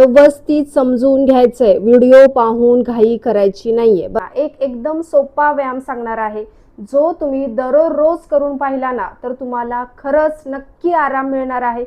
व्यवस्थित समजून घ्यायचंय, व्हिडिओ पाहून घाई करायची नाहीये. एकदम सोपा व्यायाम सांगणार आहे, जो तुम्ही दररोज करून पाहिला ना तर तुम्हाला खरंच नक्की आराम मिळणार आहे.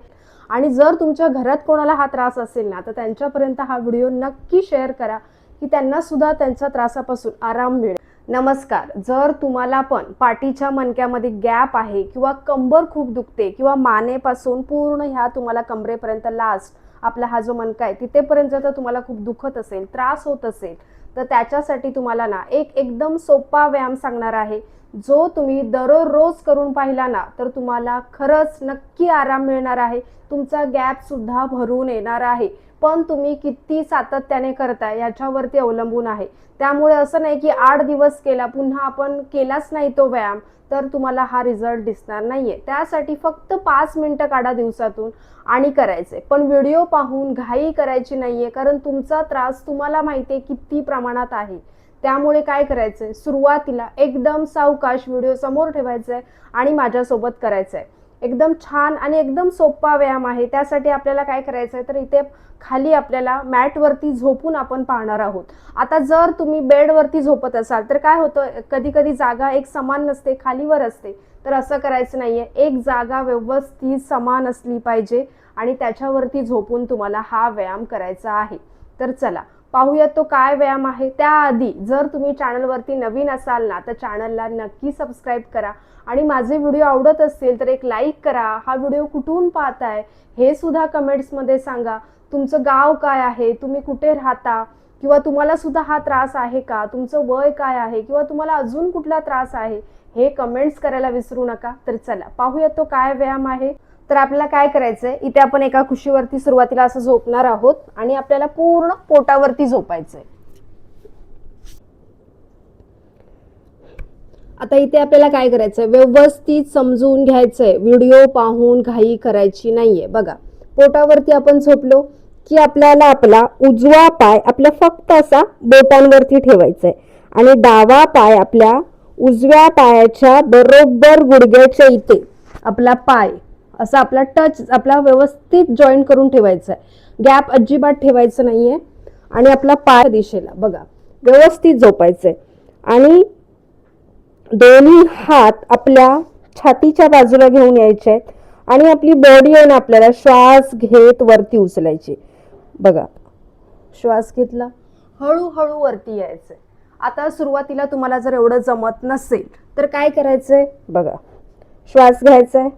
आणि जर तुमच्या घरात कोणाला हा त्रास असेल ना तर त्यांच्यापर्यंत हा व्हिडिओ नक्की शेअर करा, की त्यांना सुद्धा त्यांच्या त्रासापासून आराम मिळेल. नमस्कार. जर तुम्हाला पण पाठीच्या मणक्यामध्ये गॅप आहे किंवा कंबर खूप दुखते किंवा मानेपासून पूर्ण ह्या तुम्हाला कमरेपर्यंत लास्ट आपला हा जो मणका आहे तिथेपर्यंत जर तुम्हाला खूप दुखत असेल, त्रास होत असेल, तर त्याच्यासाठी तुम्हाला ना एकदम सोपा व्यायाम सांगणार आहे, जो तुम्ही दररोज करून पाहिला ना तर तुम्हाला खरंच नक्की आराम मिळणार आहे. तुमचा गॅप सुद्धा भरून येणार आहे. पण तुम्ही किती सातत्याने करताय याच्यावरती अवलंबून आहे. त्यामुळे असं नाही की 8 दिवस केला पुन्हा आपण केलाच नाही तो व्यायाम तर तुम्हाला हा रिझल्ट दिसणार नाहीये. त्यासाठी फक्त 5 मिनिटं काढा दिवसातून आणि करायचे. पण व्हिडिओ पाहून घाई करायची नाहीये, कारण तुमचा त्रास तुम्हाला माहिती आहे किती प्रमाणात आहे. त्यामुळे काय करायचंय, सुरुवातीला एकदम सावकाश व्हिडिओ समोर ठेवायचा आहे आणि माझ्यासोबत करायचं आहे. एकदम छान आणि एकदम सोपा व्यायाम आहे. त्यासाठी आपल्याला काय करायचं आहे तर इथे खाली आपल्याला मॅटवरती झोपून आपण पाहणार आहोत. आता जर तुम्ही बेडवरती झोपत असाल तर काय होतं, कधी कधी जागा एक समान नसते, खालीवर असते. तर असं करायचं नाहीये. एक जागा व्यवस्थित समान असली पाहिजे आणि त्याच्यावरती झोपून तुम्हाला हा व्यायाम करायचा आहे. तर चला पाहूया तो काय व्यायाम आहे. त्याआधी जर तुम्ही चॅनलवरती नवीन असाल ना तर चॅनलला नक्की सबस्क्राईब करा आणि माझे व्हिडिओ आवडत असतील तर एक लाईक करा. हा व्हिडिओ कुठून पाहताय हे सुद्धा कमेंट्समध्ये सांगा. तुमचं गाव काय आहे, तुम्ही कुठे राहता, किंवा तुम्हाला सुद्धा हा त्रास आहे का, तुमचं वय काय आहे, किंवा तुम्हाला अजून कुठला त्रास आहे हे कमेंट्स करायला विसरू नका. तर चला पाहूया तो काय व्यायाम आहे. तर आपल्याला काय करायचंय, इथे आपण एका कुशीवरती सुरुवातीला असं झोपणार आहोत आणि आपल्याला पूर्ण पोटावरती झोपायचंय. आता इथे आपल्याला काय करायचंय, व्यवस्थित समजून घ्यायचंय, व्हिडिओ पाहून घाई करायची नाहीये. बघा, पोटावरती आपण झोपलो की आपल्याला आपला उजवा पाय आपला फक्त असा बोटांवरती ठेवायचा आहे आणि डावा पाय आपल्या उजव्या पायाच्या बरोबर गुडघ्याच्या इथे आपला पाय असा आपला टच आपला व्यवस्थित जॉईंट करून ठेवायचा आहे. गॅप अजिबात ठेवायचं नाहीये आणि आपला पाय दिशेला बघा व्यवस्थित झोपायचंय आणि दोन्ही हात आपल्या छातीच्या बाजूला घेऊन यायचे आहेत आणि आपली बॉडी आहे ना आपल्याला श्वास घेत वरती उचलायची. बघा, श्वास घेतला, हळूहळू वरती यायचंय. आता सुरुवातीला तुम्हाला जर एवढं जमत नसेल तर काय करायचंय, बघा, श्वास घ्यायचाय,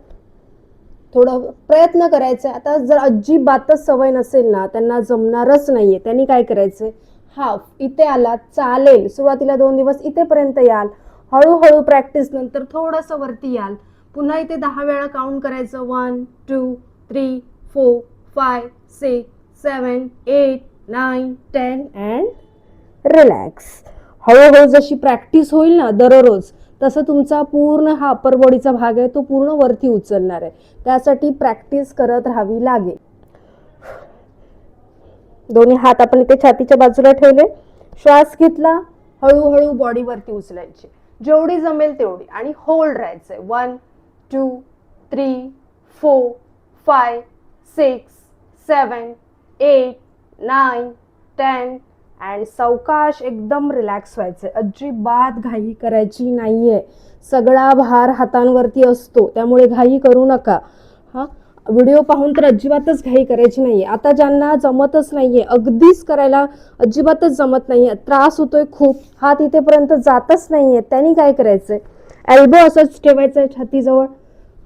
थोडा प्रयत्न करायचा. आता जर अजिबातच सवय नसेल ना, त्यांना जमणारच नाहीये, त्यांनी काय करायचंय, हाफ इथे आला चालेल, सुरुवातीला 2 दिवस इथेपर्यंत याल, हळूहळू प्रॅक्टिस नंतर थोडंसं वरती याल, पुन्हा इथे 10 वेळा काउंट करायचं. 1 2 3 4 5 6 7 8 9 10 अँड रिलॅक्स. हळूहळू जशी प्रॅक्टिस होईल ना दररोज तसं तुमचा पूर्ण हा अप्पर बॉडीचा भाग आहे तो पूर्ण वरती उचलणार आहे. त्यासाठी प्रॅक्टिस करत राहावी लागेल. दोन्ही हात आपण इथे छातीच्या बाजूला ठेवले, श्वास घेतला, हळूहळू बॉडी वरती उचलायची जेवढी जमेल तेवढी आणि होल्ड राहायचंय. 1 2 3 4 5 6 7 8 9 10 अँड सावकाश एकदम रिलॅक्स व्हायचंय. अजिबात घाई करायची नाहीये. सगळा भार हातांवरती असतो त्यामुळे घाई करू नका. हा व्हिडिओ पाहून तर अजिबातच घाई करायची नाहीये. आता ज्यांना जमतच नाहीये, अगदीच करायला अजिबातच जमत नाहीये, त्रास होतोय खूप, हात इथेपर्यंत जातच नाहीये, त्यांनी काय करायचंय, एल्बो असंच ठेवायचंय छातीजवळ,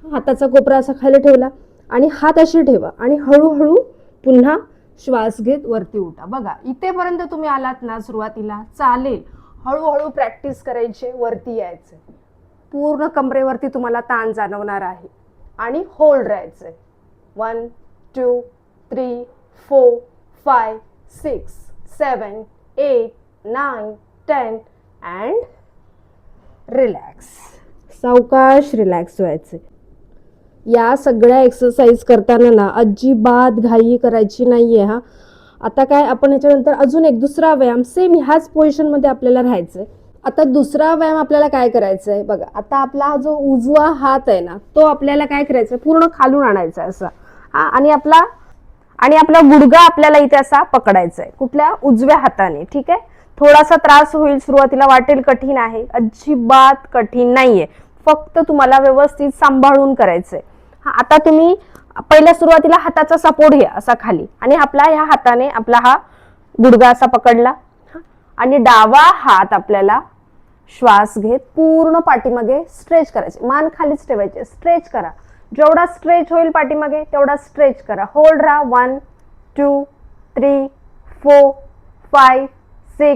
हाताचा कोपरा असा खाली ठेवला आणि हात असे ठेवा आणि हळूहळू पुन्हा श्वास घेत वरती उठा. बघा, इथेपर्यंत तुम्ही आलात ना सुरुवातीला चालेल, हळूहळू प्रॅक्टिस करायची, वरती यायचं. पूर्ण कमरेवरती तुम्हाला ताण जाणवणार आहे आणि होल्ड राहायचंय. 1 2 3 4 5 6 7 8 9 10 अँड रिलॅक्स. सावकाश रिलॅक्स व्हायचे. या सगळ्या एक्सरसाइज करताना ना अजिबात घाई करायची नाहीये. हा आता काय आपण याच्यानंतर अजून एक दुसरा व्यायाम सेम ह्याच पोझिशनमध्ये आपल्याला राहायचंय. आता दुसरा व्यायाम आपल्याला काय करायचा आहे, बघा, आता आपला जो उजवा हात आहे ना तो आपल्याला काय करायचा, पूर्ण खालून आणायचा असा, हा, आणि आपला आणि आपला गुडघा आपल्याला इथे असा पकडायचा आहे, कुठल्या उजव्या हाताने. ठीक आहे. थोडासा त्रास होईल सुरुवातीला, वाटेल कठीण आहे, अजिबात कठीण नाहीये, फक्त तुम्हाला व्यवस्थित सांभाळून करायचंय. आता तुम्ही पहिल्या सुरुवातीला हाताचा सपोर्ट घ्या असा खाली, आणि आपला ह्या हाताने आपला हा गुडघा असा पकडला, आणि डावा हात आपल्याला श्वास घेत पूर्ण पाठीमागे स्ट्रेच करायचे, मान खालीच ठेवायचे, स्ट्रेच करा. जेवढा स्ट्रेच होईल पाठीमागे तेवढा स्ट्रेच करा. होल्ड राहा. 1 2 3 4 5 6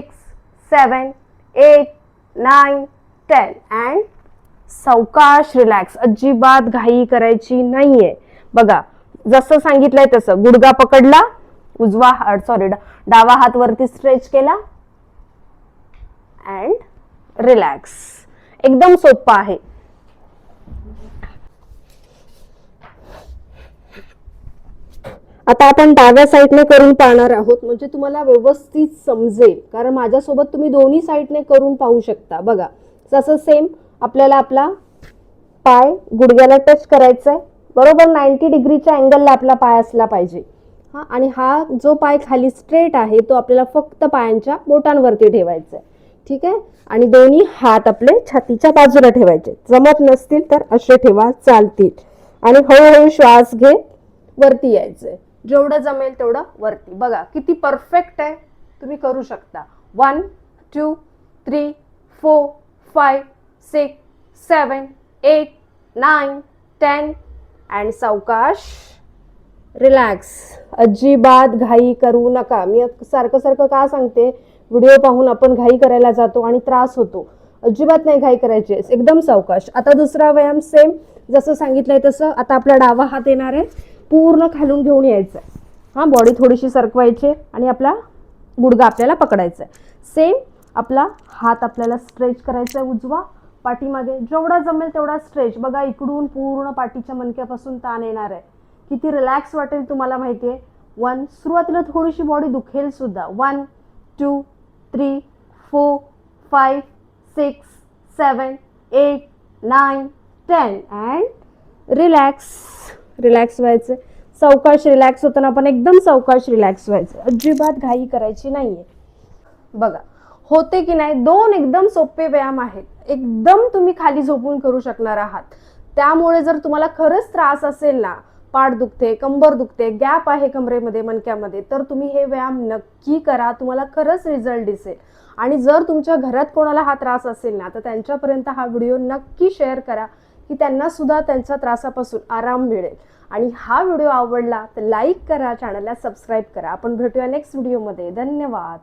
7 8 9 10 अँड सावकाश रिलॅक्स. अजिबात घाई करायची नाहीये. बघा जसं सांगितलंय तसं गुडघा पकडला, डावा हात वरती स्ट्रेच केला अँड रिलॅक्स. एकदम सोपं आहे. आता आपण डाव्या साईडने करून पाहणार आहोत, म्हणजे तुम्हाला व्यवस्थित समजेल, कारण माझ्यासोबत तुम्ही दोन्ही साईडने करून पाहू शकता. बघा जसं सेम आपल्याला आपला पाय गुडघ्याला टच करायचा आहे, बरोबर 90 डिग्रीच्या अँगलला आपला पाय असला पाहिजे. आणि हा जो पाय खाली स्ट्रेट आहे तो आपल्याला फक्त पायांच्या बोटांवरती ठेवायचा आहे. ठीक आहे. आणि दोन्ही हात आपले छातीच्या बाजूला ठेवायचे, जमत नसतील तर असे ठेवा, चालतील. आणि हळूहळू श्वास घेत वरती यायचंय, जेवढं जमेल तेवढं वरती. बघा किती परफेक्ट आहे, तुम्ही करू शकता. 1 2 3 4 5 6 7 8 9 10 अँड सावकाश रिलॅक्स. अजिबात घाई करू नका. मी सारखं सारखं का सांगते, व्हिडिओ पाहून आपण घाई करायला जातो आणि त्रास होतो. अजिबात नाही घाई करायची, एकदम सावकाश. आता दुसरा व्यायाम सेम जसं सांगितलंय तसं. आता आपला डावा हात येणार आहे, पूर्ण खालून घेऊन यायचं आहे. बॉडी थोडीशी सरकवायची आणि आपला गुडघा आपल्याला पकडायचा आहे. सेम आपला हात आपल्याला स्ट्रेच करायचा आहे उजवा पाठीमागे, जेवढा जमेल तेवढा स्ट्रेच. बघा इकडून पूर्ण पाठीच्या मणक्यापासून ताण येणार आहे, किती रिलॅक्स वाटेल तुम्हाला माहिती आहे. 1 सुरुवातीला थोडीशी बॉडी दुखेल सुद्धा. 1 2 3 4 5 6 7 8 9 10 अँड रिलॅक्स. रिलॅक्स व्हायचं, सावकाश रिलॅक्स होताना आपण एकदम सावकाश रिलॅक्स व्हायचं, अजिबात घाई करायची नाहीये. बघा होते की नाही. 2 एकदम सोपे व्यायाम आहेत, एकदम तुम्ही खाली झोपून करू शकणार आहात. त्यामुळे जर तुम्हाला खरंच त्रास असेल ना, पाठ दुखते, कंबर दुखते, गॅप आहे कमरेमध्ये मणक्यामध्ये, तर तुम्ही हे व्यायाम नक्की करा, तुम्हाला खरंच रिझल्ट दिसेल. आणि जर तुमच्या घरात कोणाला हा त्रास असेल ना, तर त्यांच्यापर्यंत हा व्हिडिओ नक्की शेअर करा, की त्यांना सुद्धा त्यांच्या त्रासापासून आराम मिळेल. आणि हा व्हिडिओ आवडला तर लाईक करा, चॅनलला सबस्क्राईब करा. आपण भेटूया नेक्स्ट व्हिडिओमध्ये. धन्यवाद.